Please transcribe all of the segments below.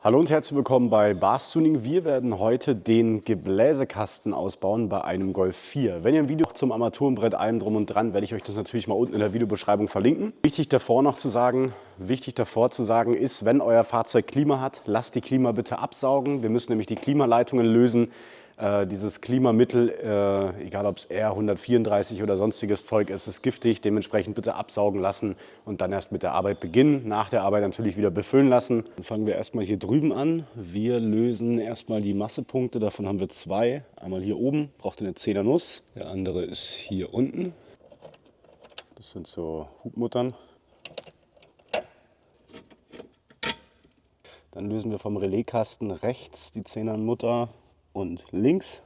Hallo und herzlich willkommen bei Bars Tuning. Wir werden heute den Gebläsekasten ausbauen bei einem Golf 4. Wenn ihr ein Video zum Armaturenbrett, allem drum und dran, werde ich euch das natürlich mal unten in der Videobeschreibung verlinken. Wichtig davor zu sagen ist, wenn euer Fahrzeug Klima hat, lasst die Klima bitte absaugen. Wir müssen nämlich die Klimaleitungen lösen. Dieses Klimamittel, egal ob es R134 oder sonstiges Zeug ist, ist giftig. Dementsprechend bitte absaugen lassen und dann erst mit der Arbeit beginnen. Nach der Arbeit natürlich wieder befüllen lassen. Dann fangen wir erstmal hier drüben an. Wir lösen erstmal die Massepunkte. Davon haben wir zwei. Einmal hier oben, braucht ihr eine 10er Nuss. Der andere ist hier unten. Das sind so Hubmuttern. Dann lösen wir vom Relaiskasten rechts die 10er Mutter und links.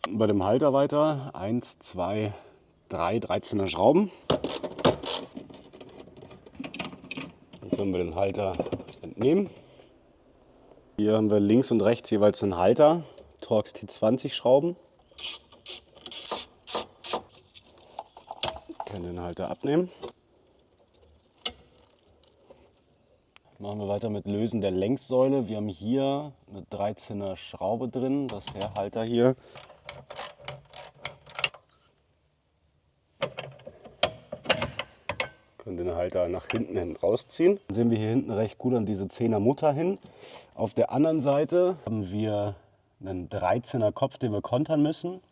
Bei dem Halter weiter 1, 2, 3 13er Schrauben. Dann können wir den Halter entnehmen. Hier haben wir links und rechts jeweils einen Halter. Torx T20 Schrauben. Können den Halter abnehmen. Machen wir weiter mit Lösen der Längssäule. Wir haben hier eine 13er Schraube drin, das ist der Halter hier. Können den Halter nach hinten hin rausziehen. Dann sehen wir hier hinten recht gut an diese 10er Mutter hin. Auf der anderen Seite haben wir einen 13er Kopf, den wir kontern müssen.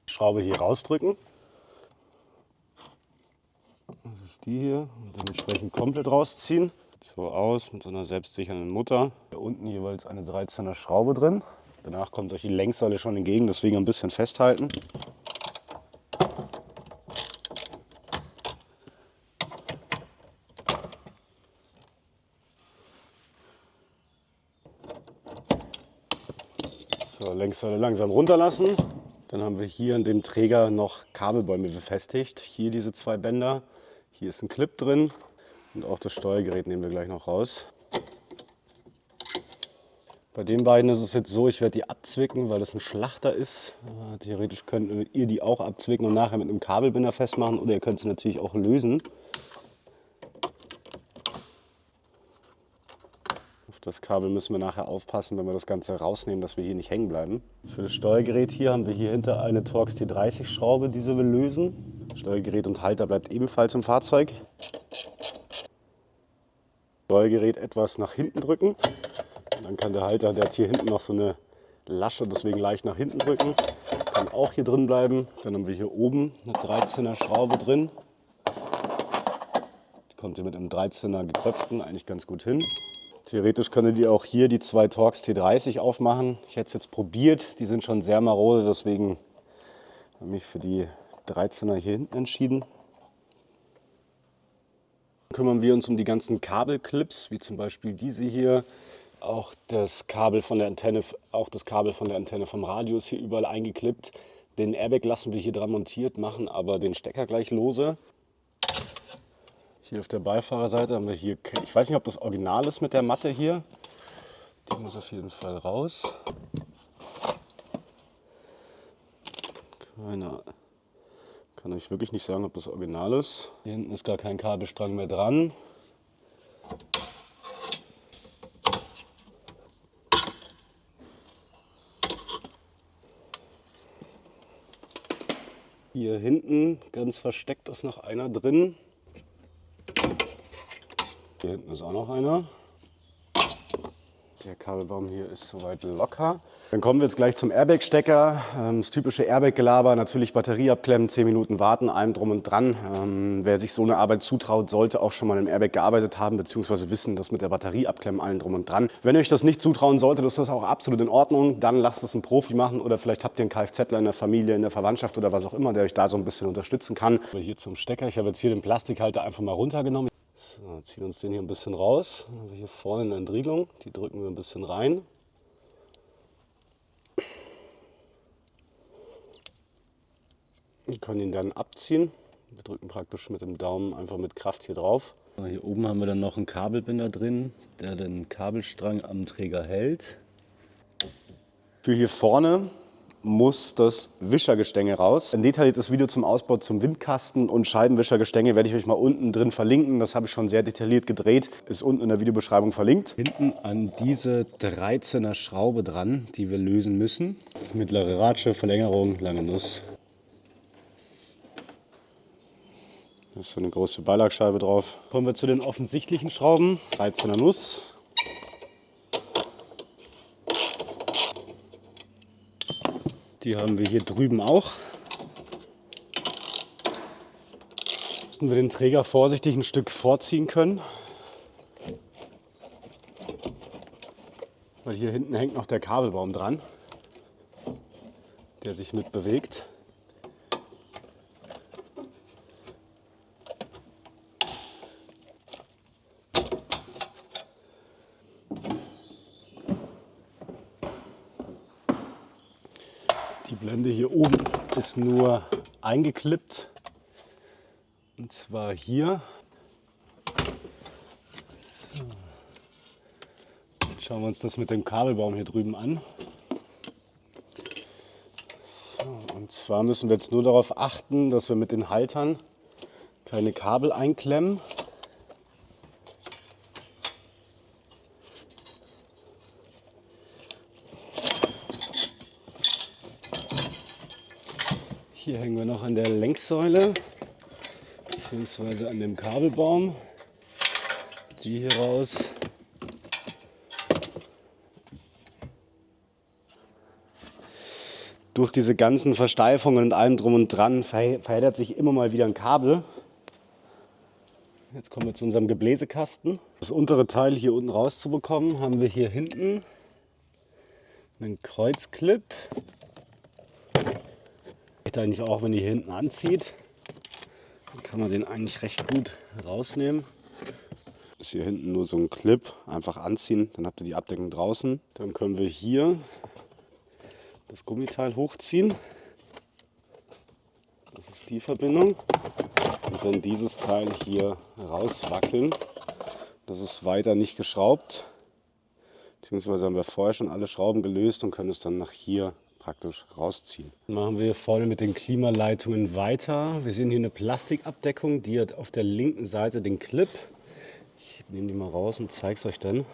Die Schraube hier rausdrücken. Das ist die hier. Und dementsprechend komplett rausziehen. Sieht so aus mit so einer selbstsichernden Mutter. Hier unten jeweils eine 13er Schraube drin. Danach kommt euch die Längssäule schon entgegen, deswegen ein bisschen festhalten. So, Längssäule langsam runterlassen. Dann haben wir hier an dem Träger noch Kabelbäume befestigt. Hier diese zwei Bänder. Hier ist ein Clip drin. Und auch das Steuergerät nehmen wir gleich noch raus. Bei den beiden ist es jetzt so, ich werde die abzwicken, weil das ein Schlachter ist. Theoretisch könnt ihr die auch abzwicken und nachher mit einem Kabelbinder festmachen. Oder ihr könnt sie natürlich auch lösen. Auf das Kabel müssen wir nachher aufpassen, wenn wir das Ganze rausnehmen, dass wir hier nicht hängen bleiben. Für das Steuergerät hier haben wir hier hinter eine Torx T30 Schraube, diese wir lösen. Steuergerät und Halter bleibt ebenfalls im Fahrzeug. Steuergerät etwas nach hinten drücken. Und dann kann der Halter, der hat hier hinten noch so eine Lasche, deswegen leicht nach hinten drücken. Kann auch hier drin bleiben. Dann haben wir hier oben eine 13er Schraube drin. Die kommt hier mit einem 13er gekröpften eigentlich ganz gut hin. Theoretisch könntet ihr auch hier die zwei Torx T30 aufmachen. Ich hätte es jetzt probiert, die sind schon sehr marode, deswegen habe ich mich für die 13er hier hinten entschieden. Dann kümmern wir uns um die ganzen Kabelclips, wie zum Beispiel diese hier. Auch das Kabel von der Antenne, vom Radio ist hier überall eingeklippt. Den Airbag lassen wir hier dran montiert, machen aber den Stecker gleich lose. Hier auf der Beifahrerseite haben wir hier, ich weiß nicht, ob das Original ist mit der Matte hier. Die muss auf jeden Fall raus. Kann euch wirklich nicht sagen, ob das Original ist. Hier hinten ist gar kein Kabelstrang mehr dran. Hier hinten ganz versteckt ist noch einer drin. Hier hinten ist auch noch einer. Der Kabelbaum hier ist soweit locker. Dann kommen wir jetzt gleich zum Airbag-Stecker. Das typische Airbag-Gelaber, natürlich Batterie abklemmen, 10 Minuten warten, allem drum und dran. Wer sich so eine Arbeit zutraut, sollte auch schon mal im Airbag gearbeitet haben, beziehungsweise wissen, dass mit der Batterie abklemmen, allem drum und dran. Wenn ihr euch das nicht zutrauen solltet, ist das auch absolut in Ordnung. Dann lasst es einen Profi machen oder vielleicht habt ihr einen Kfzler in der Familie, in der Verwandtschaft oder was auch immer, der euch da so ein bisschen unterstützen kann. Hier zum Stecker. Ich habe jetzt hier den Plastikhalter einfach mal runtergenommen. So, ziehen uns den hier ein bisschen raus. Dann haben wir hier vorne eine Entriegelung, die drücken wir ein bisschen rein. Wir können ihn dann abziehen. Wir drücken praktisch mit dem Daumen einfach mit Kraft hier drauf. Hier oben haben wir dann noch einen Kabelbinder drin, der den Kabelstrang am Träger hält. Für hier vorne muss das Wischergestänge raus. Ein detailliertes Video zum Ausbau zum Windkasten und Scheibenwischergestänge werde ich euch mal unten drin verlinken. Das habe ich schon sehr detailliert gedreht, ist unten in der Videobeschreibung verlinkt. Hinten an diese 13er Schraube dran, die wir lösen müssen. Mittlere Ratsche, Verlängerung, lange Nuss. Da ist so eine große Beilagscheibe drauf. Kommen wir zu den offensichtlichen Schrauben. 13er Nuss. Die haben wir hier drüben auch. Müssen wir den Träger vorsichtig ein Stück vorziehen können. Weil hier hinten hängt noch der Kabelbaum dran, der sich mit bewegt. Die Blende hier oben ist nur eingeklippt, und zwar hier. So. Jetzt schauen wir uns das mit dem Kabelbaum hier drüben an. So, und zwar müssen wir jetzt nur darauf achten, dass wir mit den Haltern keine Kabel einklemmen. Hier hängen wir noch an der Lenksäule bzw. an dem Kabelbaum. Die hier raus. Durch diese ganzen Versteifungen und allem drum und dran verheddert sich immer mal wieder ein Kabel. Jetzt kommen wir zu unserem Gebläsekasten. Das untere Teil hier unten rauszubekommen, haben wir hier hinten einen Kreuzclip. Eigentlich auch, wenn ihr hier hinten anzieht, dann kann man den eigentlich recht gut rausnehmen. Ist hier hinten nur so ein Clip, einfach anziehen, dann habt ihr die Abdeckung draußen. Dann können wir hier das Gummiteil hochziehen. Das ist die Verbindung. Und dann dieses Teil hier rauswackeln. Das ist weiter nicht geschraubt. Beziehungsweise haben wir vorher schon alle Schrauben gelöst und können es dann nach hier praktisch rausziehen. Dann machen wir hier vorne mit den Klimaleitungen weiter. Wir sehen hier eine Plastikabdeckung, die hat auf der linken Seite den Clip. Ich nehme die mal raus und zeige es euch dann.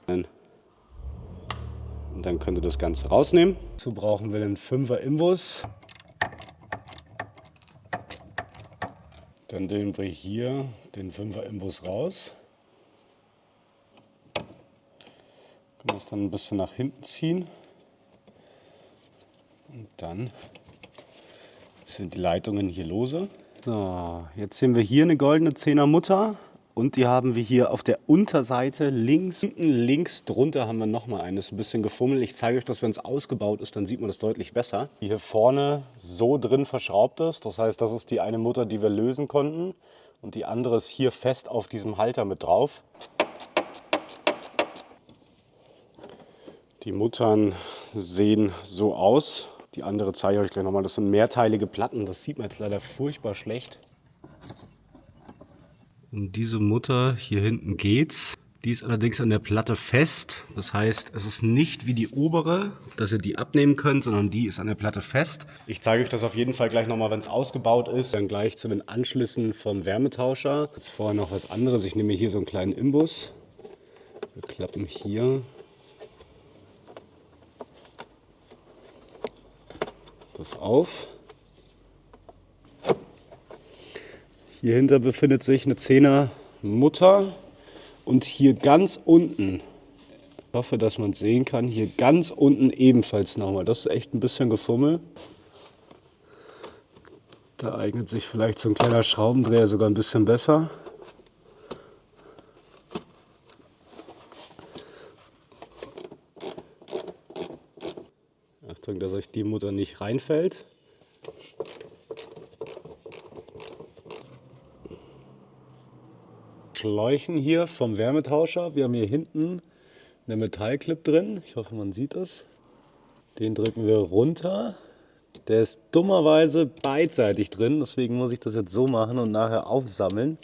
Und dann könnt ihr das Ganze rausnehmen. Dazu brauchen wir den 5er Imbus. Dann nehmen wir hier den 5er Imbus raus. Können das dann ein bisschen nach hinten ziehen. Und dann sind die Leitungen hier lose. So, jetzt sehen wir hier eine goldene 10er Mutter. Und die haben wir hier auf der Unterseite links. Hinten links drunter haben wir nochmal eine. Das ist ein bisschen gefummelt. Ich zeige euch das, wenn es ausgebaut ist, dann sieht man das deutlich besser. Die hier vorne so drin verschraubt ist. Das heißt, das ist die eine Mutter, die wir lösen konnten. Und die andere ist hier fest auf diesem Halter mit drauf. Die Muttern sehen so aus. Die andere zeige ich euch gleich nochmal. Das sind mehrteilige Platten. Das sieht man jetzt leider furchtbar schlecht. Um diese Mutter hier hinten geht's. Die ist allerdings an der Platte fest. Das heißt, es ist nicht wie die obere, dass ihr die abnehmen könnt, sondern die ist an der Platte fest. Ich zeige euch das auf jeden Fall gleich nochmal, wenn es ausgebaut ist. Dann gleich zu den Anschlüssen vom Wärmetauscher. Jetzt vorher noch was anderes. Ich nehme hier so einen kleinen Imbus. Wir klappen hier das auf. Hier hinter befindet sich eine 10er Mutter und hier ganz unten, ich hoffe, dass man es sehen kann, hier ganz unten ebenfalls nochmal. Das ist echt ein bisschen Gefummel. Da eignet sich vielleicht so ein kleiner Schraubendreher sogar ein bisschen besser. Achtung, dass euch die Mutter nicht reinfällt. Schläuchen hier vom Wärmetauscher. Wir haben hier hinten einen Metallclip drin. Ich hoffe, man sieht es. Den drücken wir runter. Der ist dummerweise beidseitig drin, deswegen muss ich das jetzt so machen und nachher aufsammeln.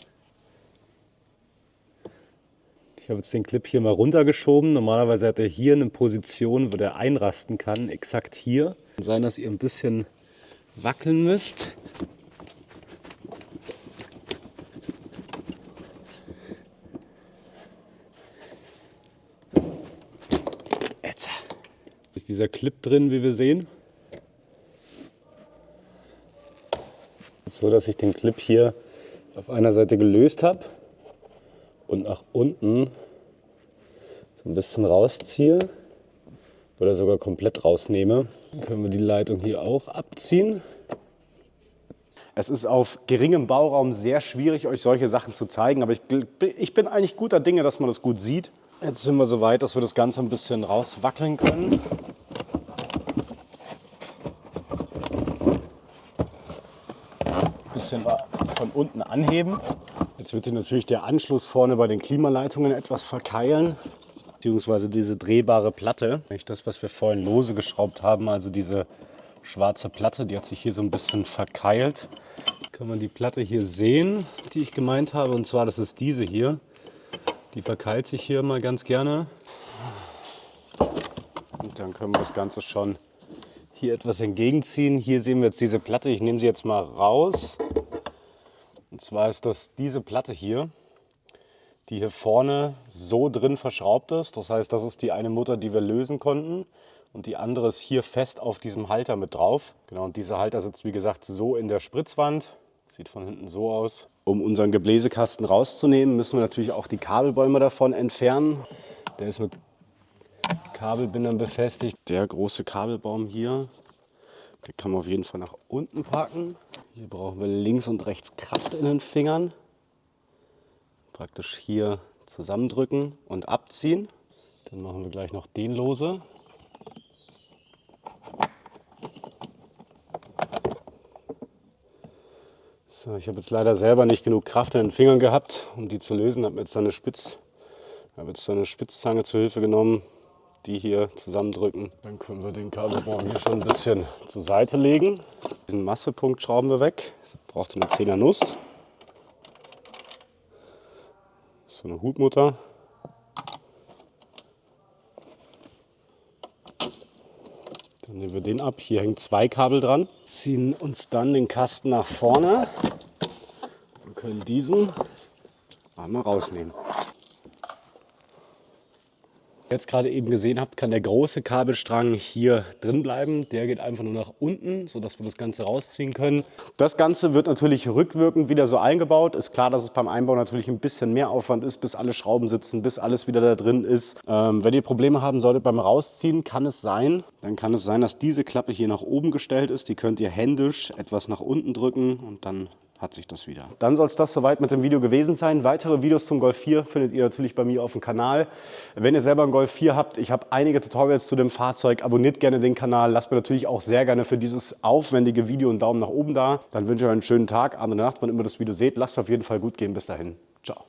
Ich habe jetzt den Clip hier mal runtergeschoben. Normalerweise hat er hier eine Position, wo der einrasten kann, exakt hier. Kann sein, dass ihr ein bisschen wackeln müsst. Jetzt ist dieser Clip drin, wie wir sehen. So, dass ich den Clip hier auf einer Seite gelöst habe und nach unten so ein bisschen rausziehe oder sogar komplett rausnehme. Dann können wir die Leitung hier auch abziehen. Es ist auf geringem Bauraum sehr schwierig, euch solche Sachen zu zeigen, aber ich bin eigentlich guter Dinge, dass man das gut sieht. Jetzt sind wir so weit, dass wir das Ganze ein bisschen rauswackeln können. Ein bisschen von unten anheben. Jetzt wird hier natürlich der Anschluss vorne bei den Klimaleitungen etwas verkeilen, beziehungsweise diese drehbare Platte. Das, was wir vorhin lose geschraubt haben, also diese schwarze Platte, die hat sich hier so ein bisschen verkeilt. Kann man die Platte hier sehen, die ich gemeint habe, und zwar das ist diese hier. Die verkeilt sich hier mal ganz gerne. Und dann können wir das Ganze schon hier etwas entgegenziehen. Hier sehen wir jetzt diese Platte, ich nehme sie jetzt mal raus. Und zwar ist das diese Platte hier, die hier vorne so drin verschraubt ist. Das heißt, das ist die eine Mutter, die wir lösen konnten. Und die andere ist hier fest auf diesem Halter mit drauf. Genau, und dieser Halter sitzt, wie gesagt, so in der Spritzwand. Sieht von hinten so aus. Um unseren Gebläsekasten rauszunehmen, müssen wir natürlich auch die Kabelbäume davon entfernen. Der ist mit Kabelbindern befestigt. Der große Kabelbaum hier, den kann man auf jeden Fall nach unten packen. Hier brauchen wir links und rechts Kraft in den Fingern. Praktisch hier zusammendrücken und abziehen. Dann machen wir gleich noch den lose. So, ich habe jetzt leider selber nicht genug Kraft in den Fingern gehabt, um die zu lösen. Habe jetzt eine Spitzzange zur Hilfe genommen, die hier zusammendrücken. Dann können wir den Kabelbaum hier schon ein bisschen zur Seite legen. Diesen Massepunkt schrauben wir weg. Das braucht eine 10er Nuss. So eine Hutmutter. Dann nehmen wir den ab. Hier hängen 2 Kabel dran. Ziehen uns dann den Kasten nach vorne und können diesen einmal rausnehmen. Jetzt gerade eben gesehen habt, kann der große Kabelstrang hier drin bleiben. Der geht einfach nur nach unten, sodass wir das Ganze rausziehen können. Das Ganze wird natürlich rückwirkend wieder so eingebaut. Ist klar, dass es beim Einbau natürlich ein bisschen mehr Aufwand ist, bis alle Schrauben sitzen, bis alles wieder da drin ist. Wenn ihr Probleme haben solltet beim Rausziehen, kann es sein, dass diese Klappe hier nach oben gestellt ist. Die könnt ihr händisch etwas nach unten drücken und dann hat sich das wieder. Dann soll es das soweit mit dem Video gewesen sein. Weitere Videos zum Golf 4 findet ihr natürlich bei mir auf dem Kanal. Wenn ihr selber einen Golf 4 habt, ich habe einige Tutorials zu dem Fahrzeug, abonniert gerne den Kanal. Lasst mir natürlich auch sehr gerne für dieses aufwendige Video einen Daumen nach oben da. Dann wünsche ich euch einen schönen Tag, Abend und Nacht, wann immer das Video seht. Lasst es auf jeden Fall gut gehen. Bis dahin. Ciao.